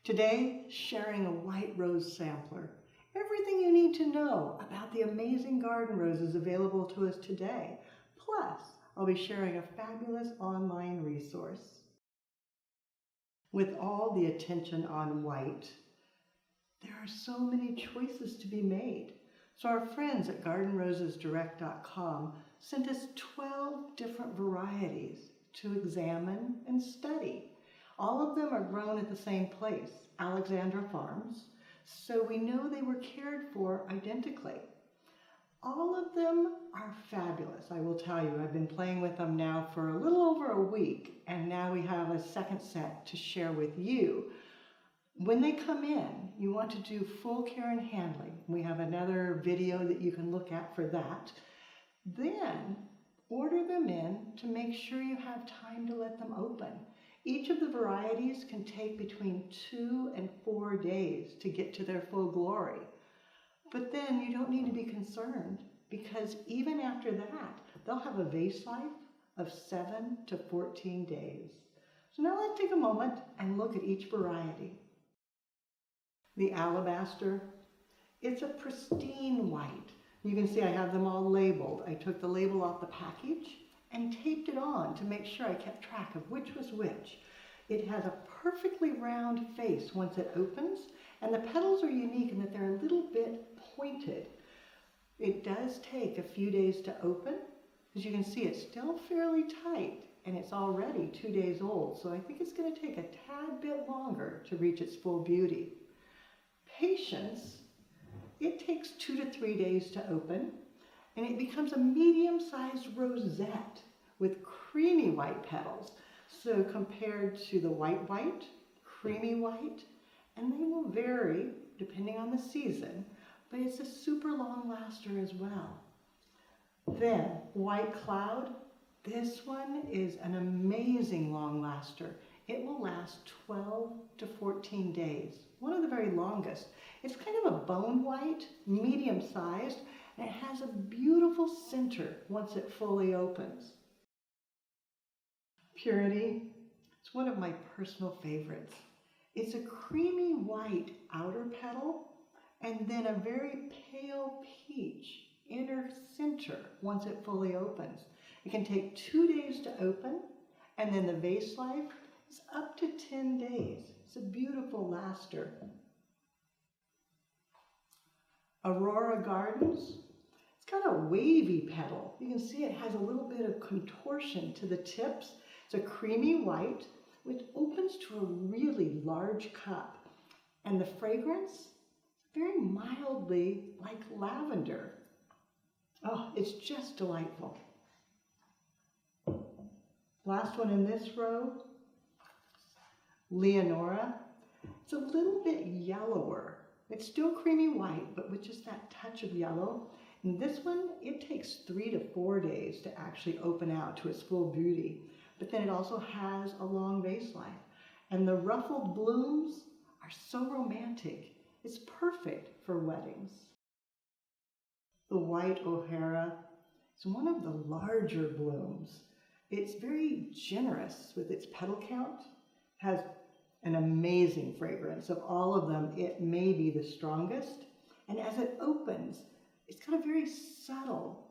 Today, sharing a white rose sampler. Everything you need to know about the amazing garden roses available to us today. Plus, I'll be sharing a fabulous online resource. With all the attention on white, there are so many choices to be made. So our friends at gardenrosesdirect.com sent us 12 different varieties to examine and study. All of them are grown at the same place, Alexandra Farms, so we know they were cared for identically. All of them are fabulous, I will tell you. I've been playing with them now for a little over a week, and now we have a second set to share with you. When they come in, you want to do full care and handling. We have another video that you can look at for that. Then order them in to make sure you have time to let them open. Each of the varieties can take between 2 and 4 days to get to their full glory. But then you don't need to be concerned, because even after that, they'll have a vase life of 7 to 14 days. So now let's take a moment and look at each variety. The alabaster, it's a pristine white. You can see I have them all labeled. I took the label off the package and taped it on to make sure I kept track of which was which. It has a perfectly round face once it opens, and the petals are unique in that they're a little bit pointed. It does take a few days to open. As you can see, it's still fairly tight, and it's already 2 days old, so I think it's going to take a tad bit longer to reach its full beauty. Patience, it takes 2 to 3 days to open, and it becomes a medium-sized rosette with creamy white petals. So compared to the white, creamy white, and they will vary depending on the season, but it's a super long laster as well. Then white cloud, this one is an amazing long laster. It will last 12 to 14 days, one of the very longest. It's kind of a bone white, medium-sized, and it has a beautiful center once it fully opens. Purity, it's one of my personal favorites. It's a creamy white outer petal and then a very pale peach inner center once it fully opens. It can take 2 days to open, and then the vase life is up to 10 days. It's a beautiful laster. Aurora Gardens, it's got a wavy petal. You can see it has a little bit of contortion to the tips. It's a creamy white, which opens to a really large cup. And the fragrance, very mildly like lavender. Oh, it's just delightful. Last one in this row, Leonora. It's a little bit yellower. It's still creamy white, but with just that touch of yellow. And this one, it takes 3 to 4 days to actually open out to its full beauty. But then it also has a long vase life. And the ruffled blooms are so romantic. It's perfect for weddings. The white O'Hara is one of the larger blooms. It's very generous with its petal count, has an amazing fragrance. Of all of them, it may be the strongest. And as it opens, it's got a very subtle,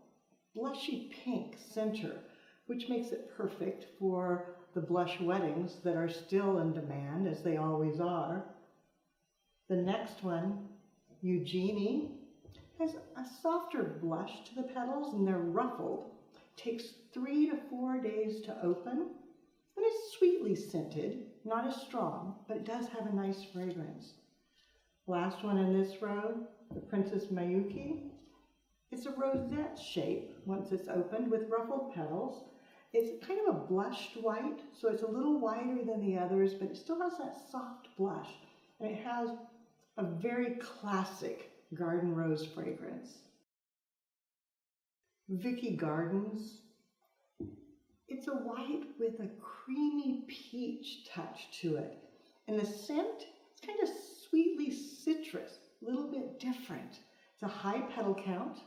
blushy pink center, which makes it perfect for the blush weddings that are still in demand, as they always are. The next one, Eugenie, has a softer blush to the petals, and they're ruffled. Takes 3 to 4 days to open, and it's sweetly scented, not as strong, but it does have a nice fragrance. Last one in this row, the Princess Mayuki. It's a rosette shape once it's opened with ruffled petals. It's kind of a blushed white, so it's a little whiter than the others, but it still has that soft blush, and it has a very classic garden rose fragrance. Vicky Gardens, it's a white with a creamy peach touch to it. And the scent, it's kind of sweetly citrus, a little bit different. It's a high petal count,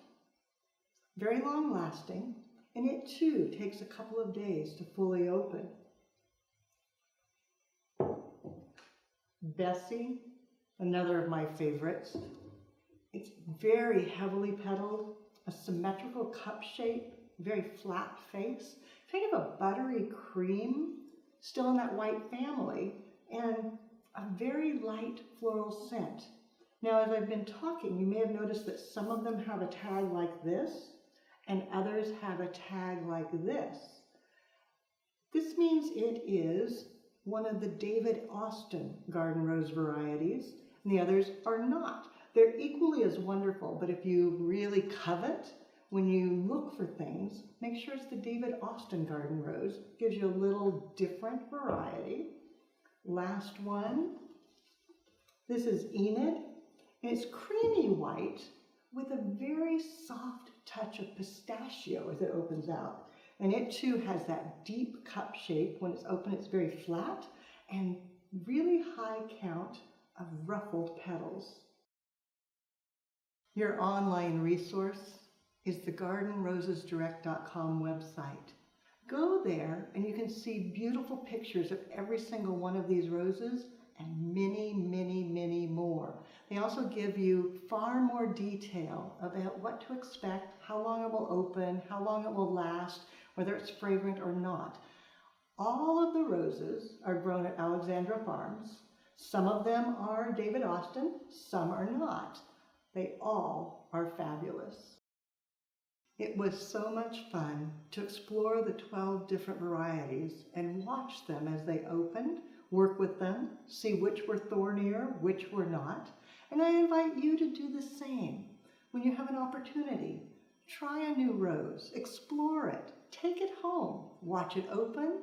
very long lasting, and it too takes a couple of days to fully open. Bessie, another of my favorites. It's very heavily petaled, a symmetrical cup shape, very flat face, kind of a buttery cream, still in that white family, and a very light floral scent. Now, as I've been talking, you may have noticed that some of them have a tag like this, and others have a tag like this. This means it is one of the David Austin garden rose varieties, and the others are not. They're equally as wonderful, but if you really covet, when you look for things, make sure it's the David Austin garden rose. It gives you a little different variety. Last one. This is Enid, and it's creamy white with a very soft touch of pistachio as it opens out. And it too has that deep cup shape. When it's open, it's very flat and really high count of ruffled petals. Your online resource is the gardenrosesdirect.com website. Go there and you can see beautiful pictures of every single one of these roses and many, many, many more. They also give you far more detail about what to expect, how long it will open, how long it will last, whether it's fragrant or not. All of the roses are grown at Alexandra Farms. Some of them are David Austin, some are not. They all are fabulous. It was so much fun to explore the 12 different varieties and watch them as they opened, work with them, see which were thornier, which were not. And I invite you to do the same. When you have an opportunity, try a new rose, explore it, take it home, watch it open,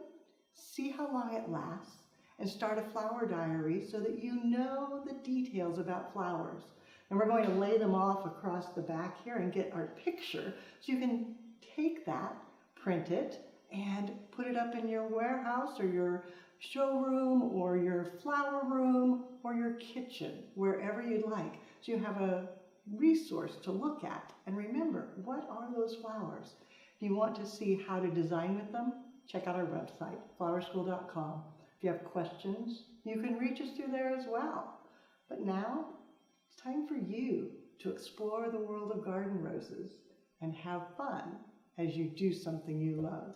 see how long it lasts, and start a flower diary so that you know the details about flowers. And we're going to lay them off across the back here and get our picture so you can take that, print it, and put it up in your warehouse or your showroom or your flower room or your kitchen, wherever you'd like. So you have a resource to look at. And remember, what are those flowers? If you want to see how to design with them, check out our website, flowerschool.com. If you have questions, you can reach us through there as well. But now, it's time for you to explore the world of garden roses and have fun as you do something you love.